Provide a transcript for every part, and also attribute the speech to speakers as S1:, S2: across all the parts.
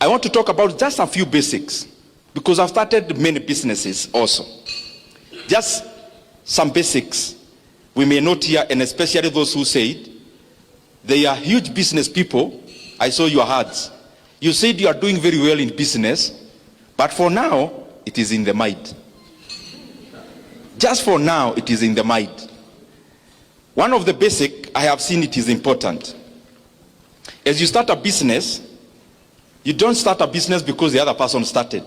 S1: I want to talk about just a few basics because I've started many businesses also. Just some basics we may note here, and especially those who said they are huge business people. I saw your hearts. You said you are doing very well in business, but for now, it is in the mind. Just for now, it is in the mind. One of the basic, I have seen it is important. As you start a business, you don't start a business because the other person started.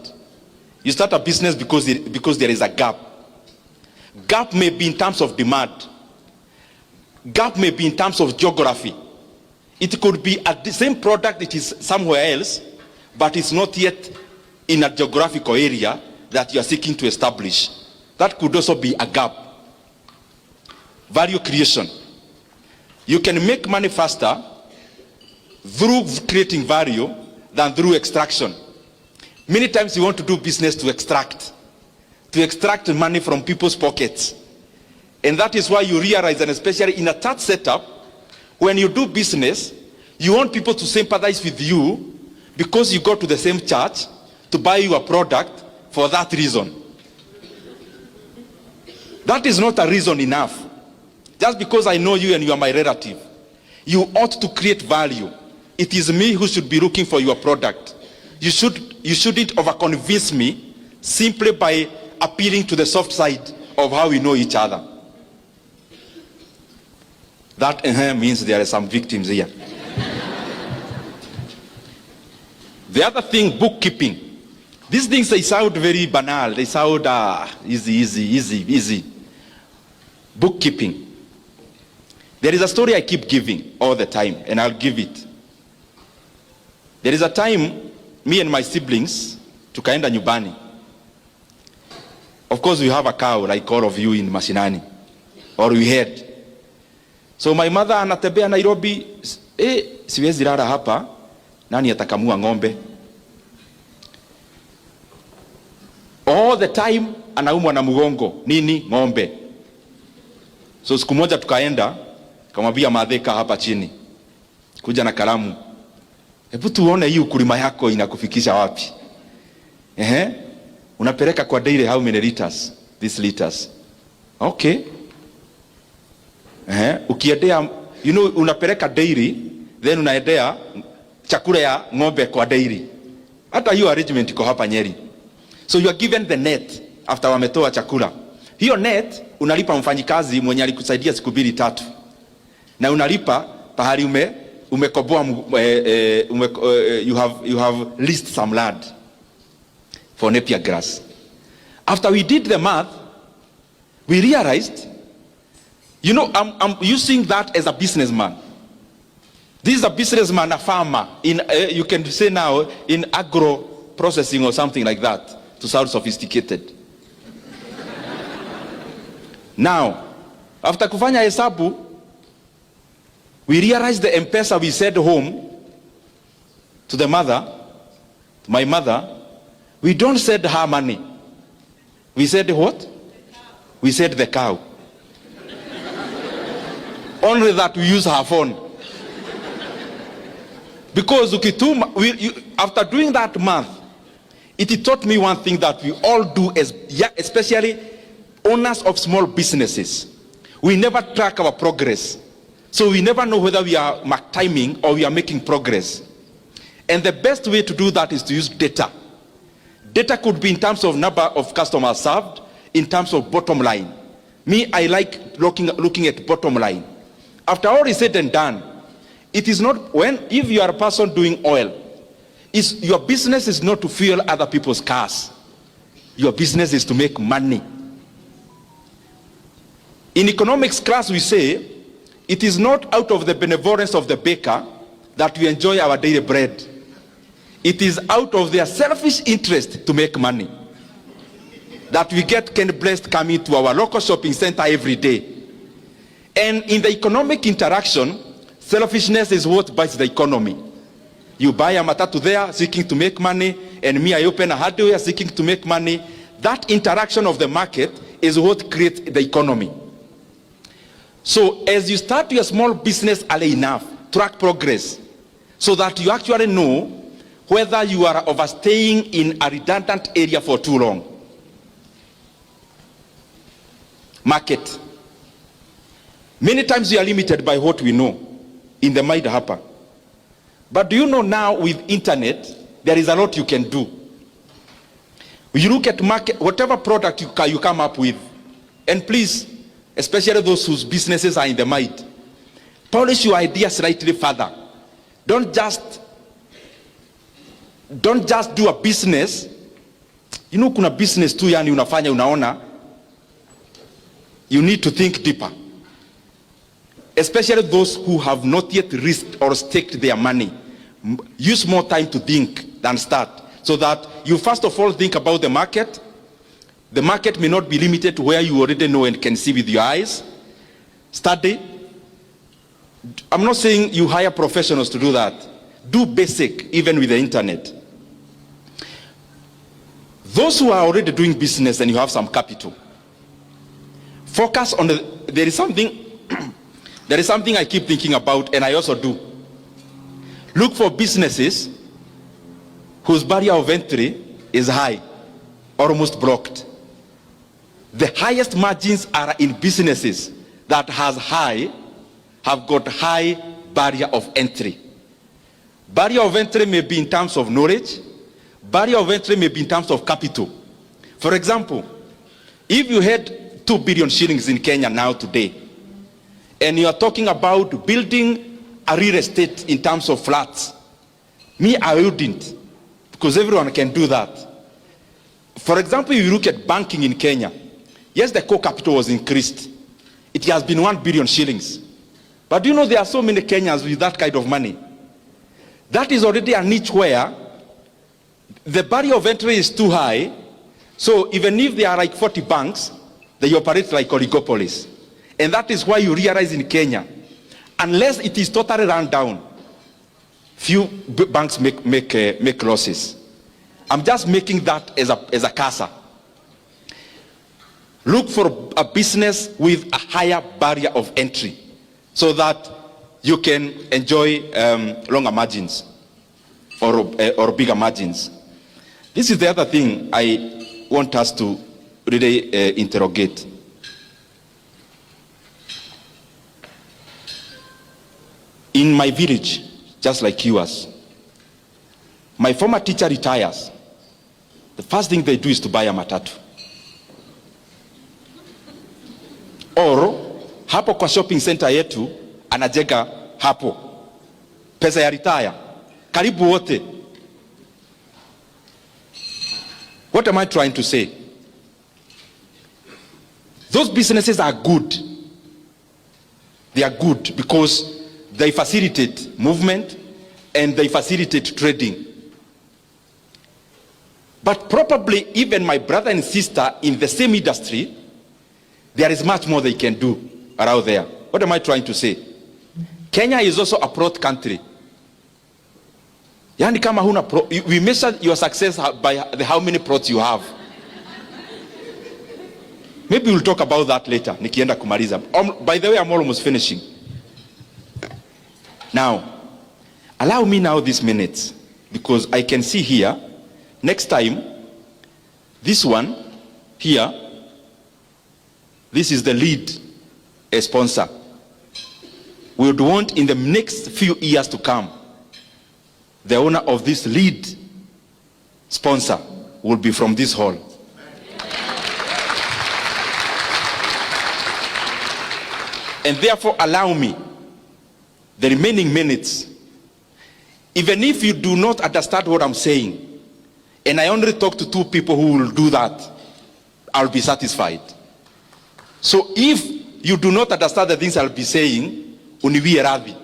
S1: You start a business because there is a gap. Gap may be in terms of demand. Gap may be in terms of geography. It could be at the same product, it is somewhere else, but it's not yet in a geographical area that you are seeking to establish. That could also be a gap. Value creation. You can make money faster through creating value than through extraction. Many times you want to do business to extract money from people's pockets. And that is why you realize, and especially in a church setup, when you do business, you want people to sympathize with you because you go to the same church to buy you a product for that reason. That is not a reason enough. Just because I know you and you are my relative, you ought to create value. It is me who should be looking for your product. You shouldn't over-convince me simply by appealing to the soft side of how we know each other. That means there are some victims here. The other thing, bookkeeping. These things, they sound very banal. They sound easy. Bookkeeping. There is a story I keep giving all the time, and I'll give it. There is a time, me and my siblings, tukaenda nyumbani. Of course, we have a cow, like all of you in Mashinani. Or we had. So my mother anatembea Nairobi, siwezi lala hapa, nani atakamua ng'ombe? All the time, anaumwa na mgongo, nini? Ng'ombe. So siku moja tukaenda, kamwambia madheka hapa chini, kuja na kalamu. Hebu tuone hii ukulima yako inakufikisha wapi? Unapeleka kwa daily how many liters? These liters. Okay. Ukiendea, unapeleka daily, then unaendea chakula ya ng'ombe kwa daily. Hata hiyo arrangement iko hapa Nyeri. So you are given the net after wametoa chakula. Hiyo net unalipa mfanyikazi mwenye alikusaidia siku 2-3. Na unalipa pahali umekoboa you have leased some land for Napier grass. After we did the math, we realized, I'm using that as a businessman. This is a businessman, a farmer, you can say now, in agro processing or something like that, to sound sophisticated. Now, after kufanya hesabu, we realized the M-Pesa we sent home to the mother, to my mother, we don't send her money. We said what? We said the cow. Only that we use her phone. Because after doing that math, it taught me one thing that we all do, especially owners of small businesses. We never track our progress. So we never know whether we are timing or we are making progress. And the best way to do that is to use data. Data could be in terms of number of customers served, in terms of bottom line. Me, I like looking at bottom line. After all is said and done, it is not if you are a person doing oil, your business is not to fuel other people's cars. Your business is to make money. In economics class, we say, it is not out of the benevolence of the baker that we enjoy our daily bread. It is out of their selfish interest to make money that we get Ken Blessed coming to our local shopping center every day. And in the economic interaction, selfishness is what bites the economy. You buy a matatu there seeking to make money, and me, I open a hardware seeking to make money. That interaction of the market is what creates the economy. So as you start your small business early enough, track progress so that you actually know whether you are overstaying in a redundant area for too long. Market. Many times we are limited by what we know in the mind hapa. But do you know now with internet, there is a lot you can do. You look at market, whatever product you come up with, and please, especially those whose businesses are in the mind, polish your ideas slightly further. Don't just do a business. You know, kuna business tu yani unafanya unaona. You need to think deeper. Especially those who have not yet risked or staked their money. Use more time to think than start. So that you first of all think about the market. The market may not be limited to where you already know and can see with your eyes. Study. I'm not saying you hire professionals to do that. Do basic, even with the internet. Those who are already doing business and you have some capital, focus on there is something I keep thinking about, and I also do. Look for businesses whose barrier of entry is high, almost blocked. The highest margins are in businesses that have got high barrier of entry. Barrier of entry may be in terms of knowledge. Barrier of entry may be in terms of capital. For example, if you had 2 billion shillings in Kenya now today, and you are talking about building a real estate in terms of flats, me, I wouldn't, because everyone can do that. For example, if you look at banking in Kenya, yes, the core capital was increased. It has been 1 billion shillings. But do you know there are so many Kenyans with that kind of money? That is already a niche where the barrier of entry is too high. So even if there are like 40 banks, they operate like oligopolies. And that is why you realize in Kenya, unless it is totally run down, few banks make losses. I'm just making that as a cursor. Look for a business with a higher barrier of entry so that you can enjoy longer margins or bigger margins. This is the other thing I want us to really interrogate. In my village, just like yours, my former teacher retires. The first thing they do is to buy a matatu. Or hapo kwa shopping center yetu anajenga hapo. Pesa ya retire. Karibu wote. What am I trying to say? Those businesses are good. They are good because they facilitate movement and they facilitate trading. But probably even my brother and sister in the same industry, there is much more they can do around there. What am I trying to say? Kenya is also a broad country. Yani kama huna we measure your success by how many plots you have. Maybe we'll talk about that later. Nikienda kumaliza. By the way, I'm almost finishing. Now, allow me now these minutes, because I can see here, next time, this one here, this is the lead sponsor. We would want in the next few years to come, the owner of this lead sponsor will be from this hall. And therefore allow me the remaining minutes, even if you do not understand what I'm saying, and I only talk to 2 people who will do that, I'll be satisfied. So if you do not understand the things I'll be saying, uniwie radhi.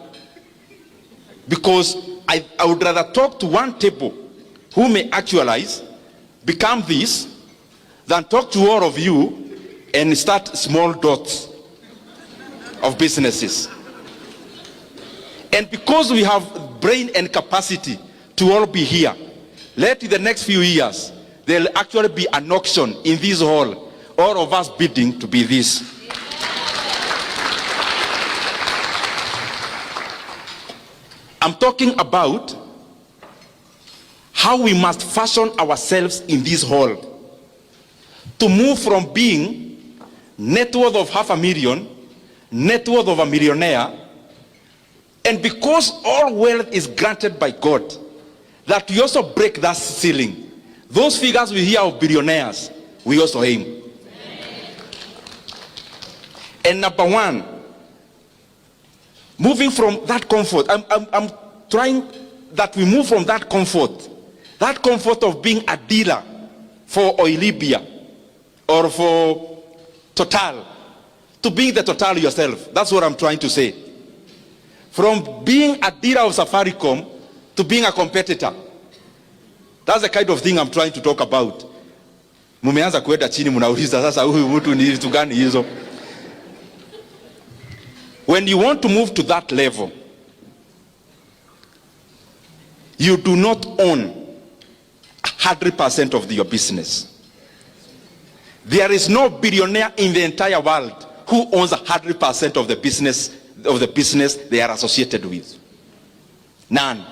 S1: Because I would rather talk to 1 table who may actualize, become this, than talk to all of you and start small dots of businesses. And because we have brain and capacity to all be here, let in the next few years, there'll actually be an auction in this hall, all of us bidding to be this. I'm talking about how we must fashion ourselves in this world to move from being net worth of $500,000, net worth of a millionaire, and because all wealth is granted by God, that we also break that ceiling. Those figures we hear of billionaires, we also aim. And number one, moving from that comfort, I'm trying that we move from that comfort of being a dealer for Oilibia or for Total, to being the Total yourself. That's what I'm trying to say. From being a dealer of Safaricom to being a competitor. That's the kind of thing I'm trying to talk about. Mumeanza kuenda chini munauliza sasa huyu mtu ni vitu gani hizo? When you want to move to that level, you do not own 100% of your business. There is no billionaire in the entire world who owns 100% of the business they are associated with. None.